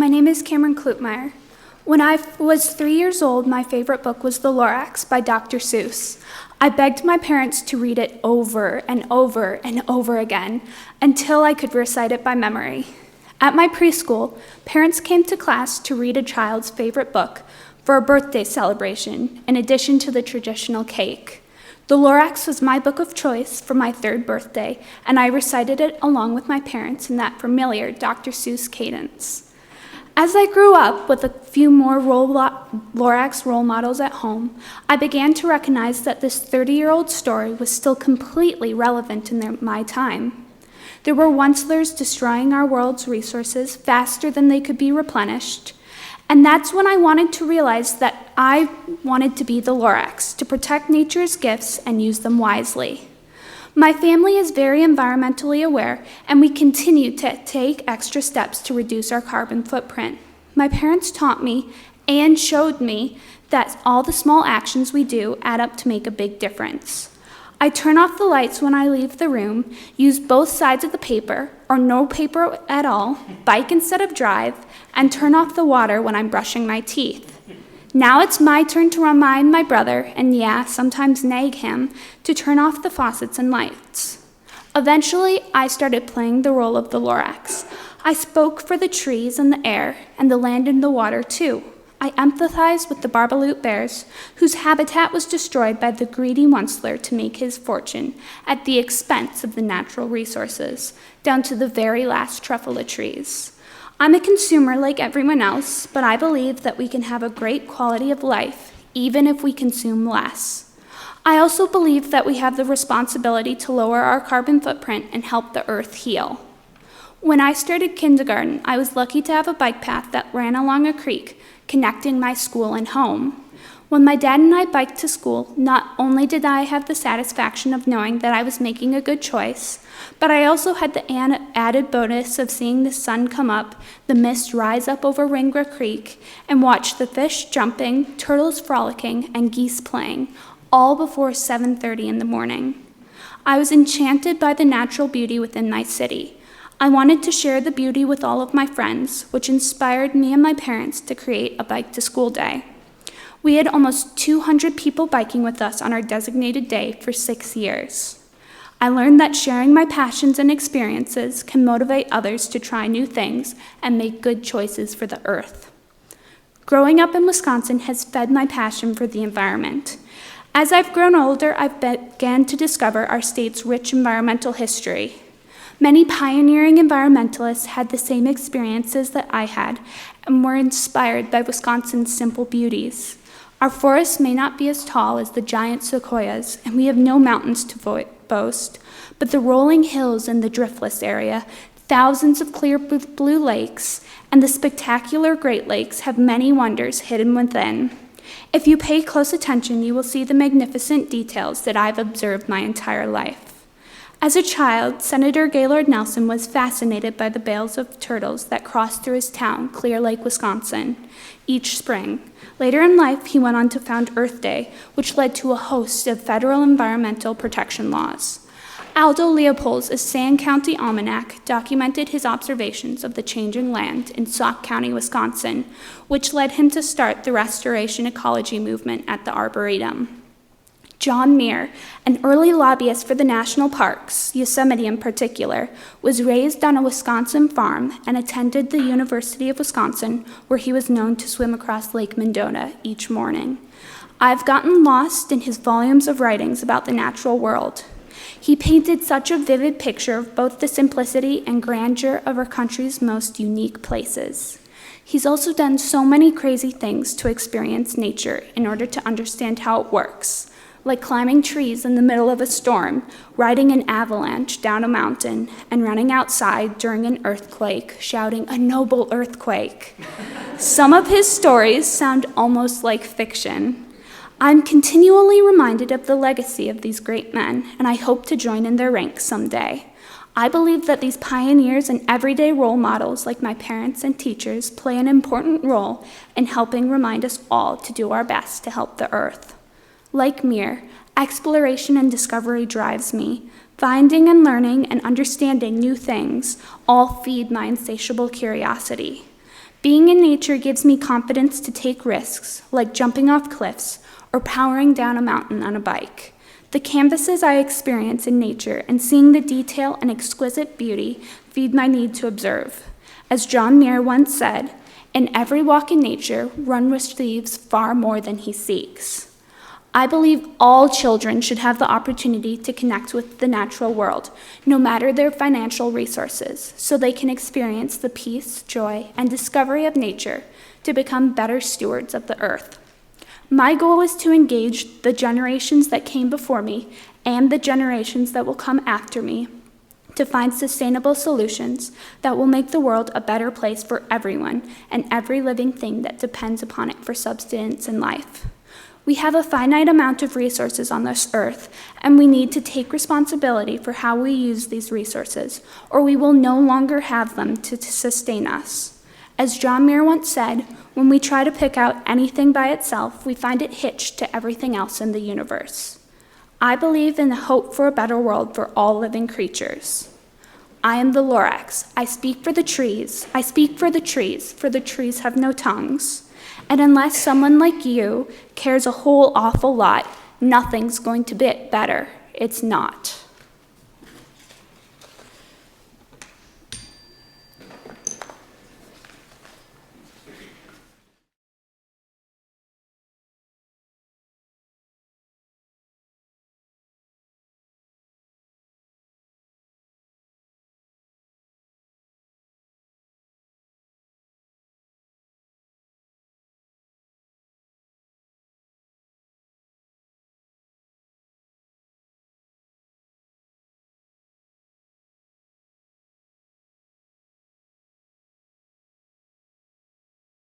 My name is Camryn Kluetmeier. When I was 3 years old, my favorite book was The Lorax by Dr. Seuss. I begged my parents to read it over and over and over again until I could recite it by memory. At my preschool, parents came to class to read a child's favorite book for a birthday celebration, in addition to the traditional cake. The Lorax was my book of choice for my 3rd birthday, and I recited it along with my parents in that familiar Dr. Seuss cadence. As I grew up with a few more Lorax role models at home, I began to recognize that this 30-year-old story was still completely relevant in my time. There were once-lers destroying our world's resources faster than they could be replenished, and that's when I wanted to realize that I wanted to be the Lorax, to protect nature's gifts and use them wisely. My family is very environmentally aware, and we continue to take extra steps to reduce our carbon footprint. My parents taught me and showed me that all the small actions we do add up to make a big difference. I turn off the lights when I leave the room, use both sides of the paper, or no paper at all, bike instead of drive, and turn off the water when I'm brushing my teeth. Now it's my turn to remind my brother, and sometimes nag him, to turn off the faucets and lights. Eventually, I started playing the role of the Lorax. I spoke for the trees and the air, and the land and the water too. I empathized with the Barbaloot bears, whose habitat was destroyed by the greedy once-ler to make his fortune at the expense of the natural resources, down to the very last truffula trees. I'm a consumer like everyone else, but I believe that we can have a great quality of life, even if we consume less. I also believe that we have the responsibility to lower our carbon footprint and help the earth heal. When I started kindergarten, I was lucky to have a bike path that ran along a creek, connecting my school and home. When my dad and I biked to school, not only did I have the satisfaction of knowing that I was making a good choice, but I also had the added bonus of seeing the sun come up, the mist rise up over Ringra Creek, and watch the fish jumping, turtles frolicking, and geese playing, all before 7:30 in the morning. I was enchanted by the natural beauty within my city. I wanted to share the beauty with all of my friends, which inspired me and my parents to create a Bike to School Day. We had almost 200 people biking with us on our designated day for 6 years. I learned that sharing my passions and experiences can motivate others to try new things and make good choices for the earth. Growing up in Wisconsin has fed my passion for the environment. As I've grown older, I've began to discover our state's rich environmental history. Many pioneering environmentalists had the same experiences that I had and were inspired by Wisconsin's simple beauties. Our forests may not be as tall as the giant sequoias, and we have no mountains to boast, but the rolling hills in the driftless area, thousands of clear blue lakes, and the spectacular Great Lakes have many wonders hidden within. If you pay close attention, you will see the magnificent details that I've observed my entire life. As a child, Senator Gaylord Nelson was fascinated by the bales of turtles that crossed through his town, Clear Lake, Wisconsin, each spring. Later in life, he went on to found Earth Day, which led to a host of federal environmental protection laws. Aldo Leopold's Sand County Almanac documented his observations of the changing land in Sauk County, Wisconsin, which led him to start the restoration ecology movement at the Arboretum. John Muir, an early lobbyist for the national parks, Yosemite in particular, was raised on a Wisconsin farm and attended the University of Wisconsin, where he was known to swim across Lake Mendota each morning. I've gotten lost in his volumes of writings about the natural world. He painted such a vivid picture of both the simplicity and grandeur of our country's most unique places. He's also done so many crazy things to experience nature in order to understand how it works, like climbing trees in the middle of a storm, riding an avalanche down a mountain, and running outside during an earthquake, shouting, "A noble earthquake." Some of his stories sound almost like fiction. I'm continually reminded of the legacy of these great men, and I hope to join in their ranks someday. I believe that these pioneers and everyday role models, like my parents and teachers, play an important role in helping remind us all to do our best to help the earth. Like Muir, exploration and discovery drives me. Finding and learning and understanding new things all feed my insatiable curiosity. Being in nature gives me confidence to take risks, like jumping off cliffs or powering down a mountain on a bike. The canvases I experience in nature and seeing the detail and exquisite beauty feed my need to observe. As John Muir once said, "In every walk in nature, one receives far more than he seeks." I believe all children should have the opportunity to connect with the natural world, no matter their financial resources, so they can experience the peace, joy, and discovery of nature to become better stewards of the earth. My goal is to engage the generations that came before me and the generations that will come after me to find sustainable solutions that will make the world a better place for everyone and every living thing that depends upon it for subsistence and life. We have a finite amount of resources on this earth, and we need to take responsibility for how we use these resources, or we will no longer have them to sustain us. As John Muir once said, when we try to pick out anything by itself, we find it hitched to everything else in the universe. I believe in the hope for a better world for all living creatures. I am the Lorax. I speak for the trees. I speak for the trees have no tongues. And unless someone like you cares a whole awful lot, nothing's going to be better. It's not.